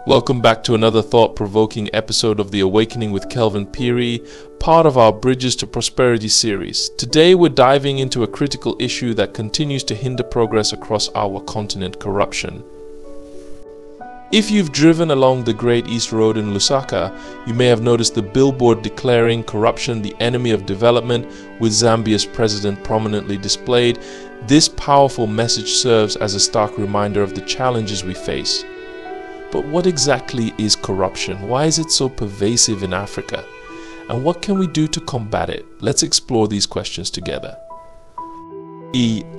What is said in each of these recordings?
Welcome back to another thought-provoking episode of The Awakening with Kelvin Phiri, part of our Bridges to Prosperity series. Today we're diving into a critical issue that continues to hinder progress across our continent: corruption. If you've driven along the Great East Road in Lusaka, you may have noticed the billboard declaring corruption the enemy of development, with Zambia's president prominently displayed. This powerful message serves as a stark reminder of the challenges we face. But what exactly is corruption? Why is it so pervasive in Africa? And what can we do to combat it? Let's explore these questions together.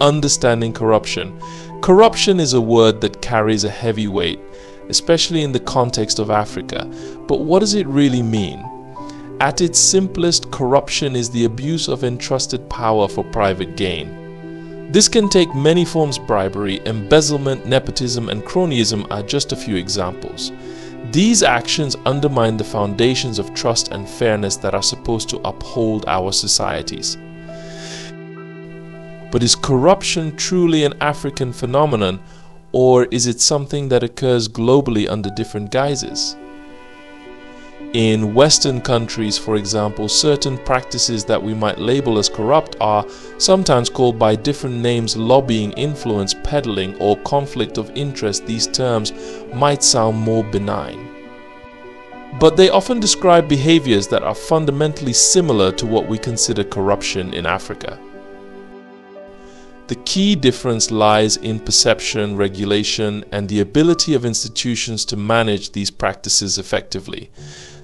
Understanding corruption. Corruption is a word that carries a heavy weight, especially in the context of Africa. But what does it really mean? At its simplest, corruption is the abuse of entrusted power for private gain. This can take many forms. Bribery, embezzlement, nepotism, and cronyism are just a few examples. These actions undermine the foundations of trust and fairness that are supposed to uphold our societies. But is corruption truly an African phenomenon, or is it something that occurs globally under different guises? In Western countries, for example, certain practices that we might label as corrupt are sometimes called by different names: lobbying, influence, peddling, or conflict of interest. These terms might sound more benign, but they often describe behaviors that are fundamentally similar to what we consider corruption in Africa. The key difference lies in perception, regulation, and the ability of institutions to manage these practices effectively.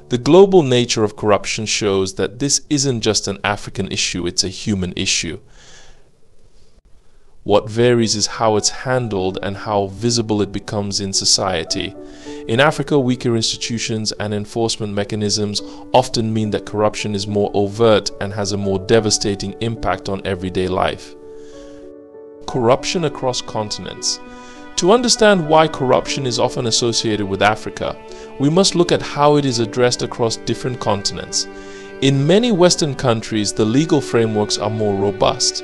The global nature of corruption shows that this isn't just an African issue, it's a human issue. What varies is how it's handled and how visible it becomes in society. In Africa, weaker institutions and enforcement mechanisms often mean that corruption is more overt and has a more devastating impact on everyday life. Corruption across continents. To understand why corruption is often associated with Africa, we must look at how it is addressed across different continents. In many Western countries, the legal frameworks are more robust,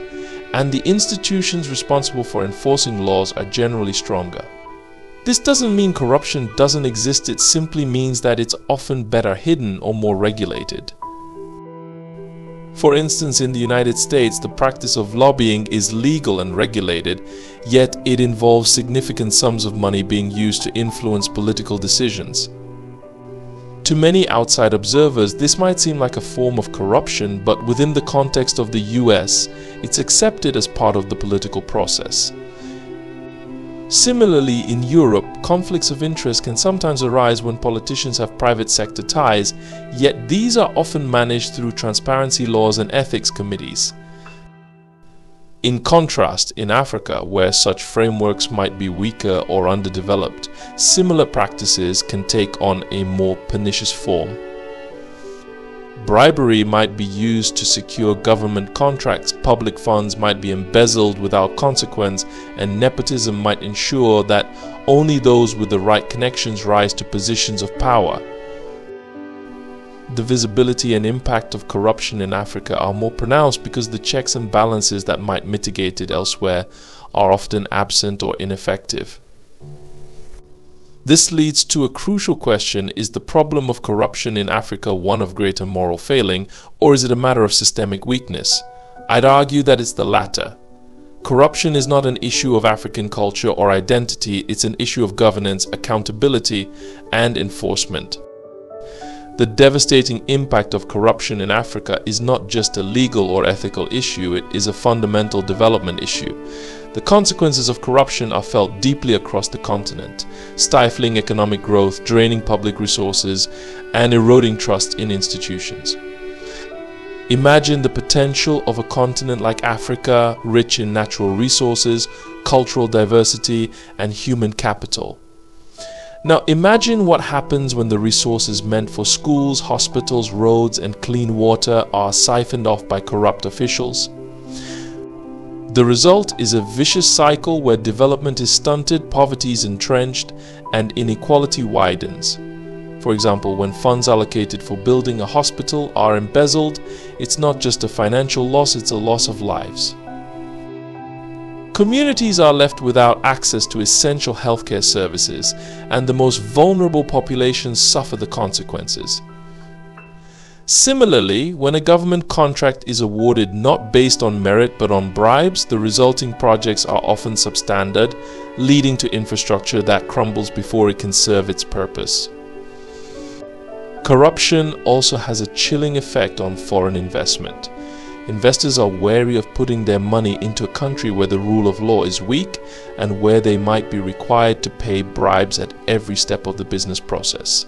and the institutions responsible for enforcing laws are generally stronger. This doesn't mean corruption doesn't exist, it simply means that it's often better hidden or more regulated. For instance, in the United States, the practice of lobbying is legal and regulated, yet it involves significant sums of money being used to influence political decisions. To many outside observers, this might seem like a form of corruption, but within the context of the US, it's accepted as part of the political process. Similarly, in Europe, conflicts of interest can sometimes arise when politicians have private sector ties, yet these are often managed through transparency laws and ethics committees. In contrast, in Africa, where such frameworks might be weaker or underdeveloped, similar practices can take on a more pernicious form. Bribery might be used to secure government contracts, public funds might be embezzled without consequence, and nepotism might ensure that only those with the right connections rise to positions of power. The visibility and impact of corruption in Africa are more pronounced because the checks and balances that might mitigate it elsewhere are often absent or ineffective. This leads to a crucial question: is the problem of corruption in Africa one of greater moral failing, or is it a matter of systemic weakness? I'd argue that it's the latter. Corruption is not an issue of African culture or identity, it's an issue of governance, accountability, and enforcement. The devastating impact of corruption in Africa is not just a legal or ethical issue, it is a fundamental development issue. The consequences of corruption are felt deeply across the continent, stifling economic growth, draining public resources, and eroding trust in institutions. Imagine the potential of a continent like Africa, rich in natural resources, cultural diversity, and human capital. Now imagine what happens when the resources meant for schools, hospitals, roads, and clean water are siphoned off by corrupt officials. The result is a vicious cycle where development is stunted, poverty is entrenched, and inequality widens. For example, when funds allocated for building a hospital are embezzled, it's not just a financial loss, it's a loss of lives. Communities are left without access to essential healthcare services, and the most vulnerable populations suffer the consequences. Similarly, when a government contract is awarded not based on merit but on bribes, the resulting projects are often substandard, leading to infrastructure that crumbles before it can serve its purpose. Corruption also has a chilling effect on foreign investment. Investors are wary of putting their money into a country where the rule of law is weak and where they might be required to pay bribes at every step of the business process.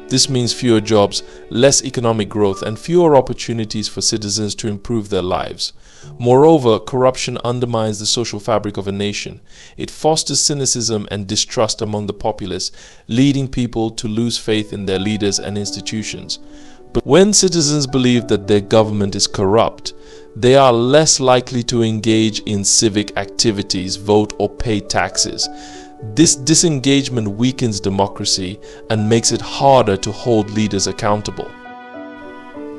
This means fewer jobs, less economic growth, and fewer opportunities for citizens to improve their lives. Moreover, corruption undermines the social fabric of a nation. It fosters cynicism and distrust among the populace, leading people to lose faith in their leaders and institutions. But when citizens believe that their government is corrupt, they are less likely to engage in civic activities, vote, or pay taxes. This disengagement weakens democracy and makes it harder to hold leaders accountable.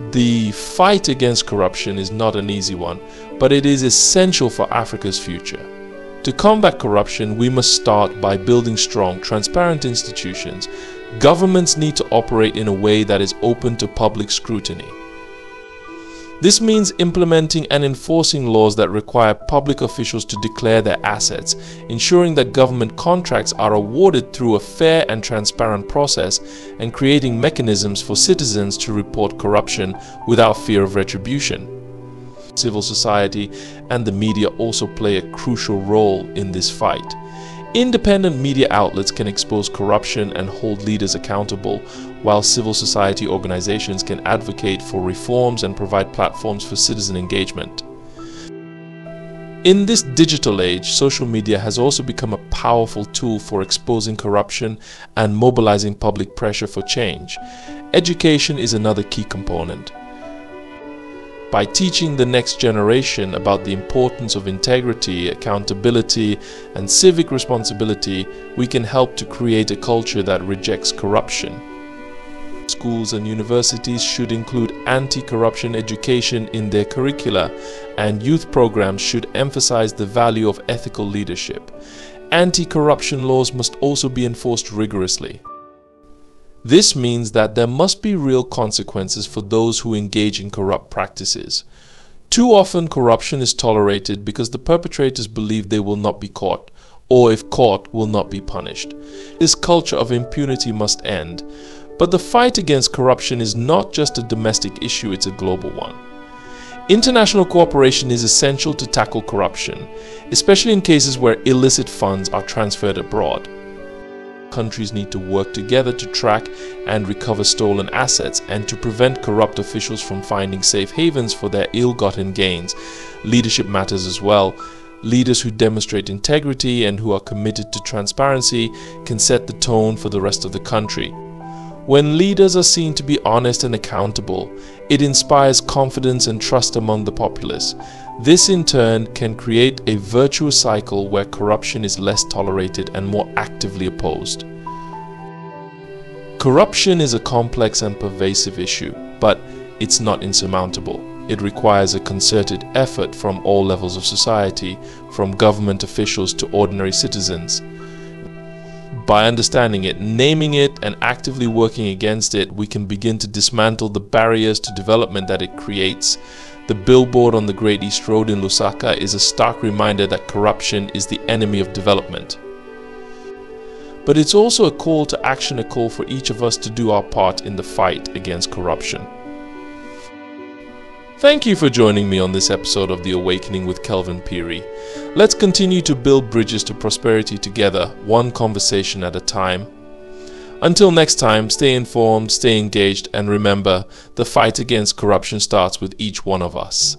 The fight against corruption is not an easy one, but it is essential for Africa's future. To combat corruption, we must start by building strong, transparent institutions. Governments need to operate in a way that is open to public scrutiny. This means implementing and enforcing laws that require public officials to declare their assets, ensuring that government contracts are awarded through a fair and transparent process, and creating mechanisms for citizens to report corruption without fear of retribution. Civil society and the media also play a crucial role in this fight. Independent media outlets can expose corruption and hold leaders accountable, while civil society organizations can advocate for reforms and provide platforms for citizen engagement. In this digital age, social media has also become a powerful tool for exposing corruption and mobilizing public pressure for change. Education is another key component. By teaching the next generation about the importance of integrity, accountability, and civic responsibility, we can help to create a culture that rejects corruption. Schools and universities should include anti-corruption education in their curricula, and youth programs should emphasize the value of ethical leadership. Anti-corruption laws must also be enforced rigorously. This means that there must be real consequences for those who engage in corrupt practices. Too often, corruption is tolerated because the perpetrators believe they will not be caught, or if caught, will not be punished. This culture of impunity must end. But the fight against corruption is not just a domestic issue, it's a global one. International cooperation is essential to tackle corruption, especially in cases where illicit funds are transferred abroad. Countries need to work together to track and recover stolen assets and to prevent corrupt officials from finding safe havens for their ill-gotten gains. Leadership matters as well. Leaders who demonstrate integrity and who are committed to transparency can set the tone for the rest of the country. When leaders are seen to be honest and accountable, it inspires confidence and trust among the populace. This in turn can create a virtuous cycle where corruption is less tolerated and more actively opposed. Corruption is a complex and pervasive issue, but it's not insurmountable. It requires a concerted effort from all levels of society, from government officials to ordinary citizens. By understanding it, naming it, and actively working against it, we can begin to dismantle the barriers to development that it creates. The billboard on the Great East Road in Lusaka is a stark reminder that corruption is the enemy of development. But it's also a call to action, a call for each of us to do our part in the fight against corruption. Thank you for joining me on this episode of The Awakening with Kelvin Phiri. Let's continue to build bridges to prosperity together, one conversation at a time. Until next time, stay informed, stay engaged, and remember, the fight against corruption starts with each one of us.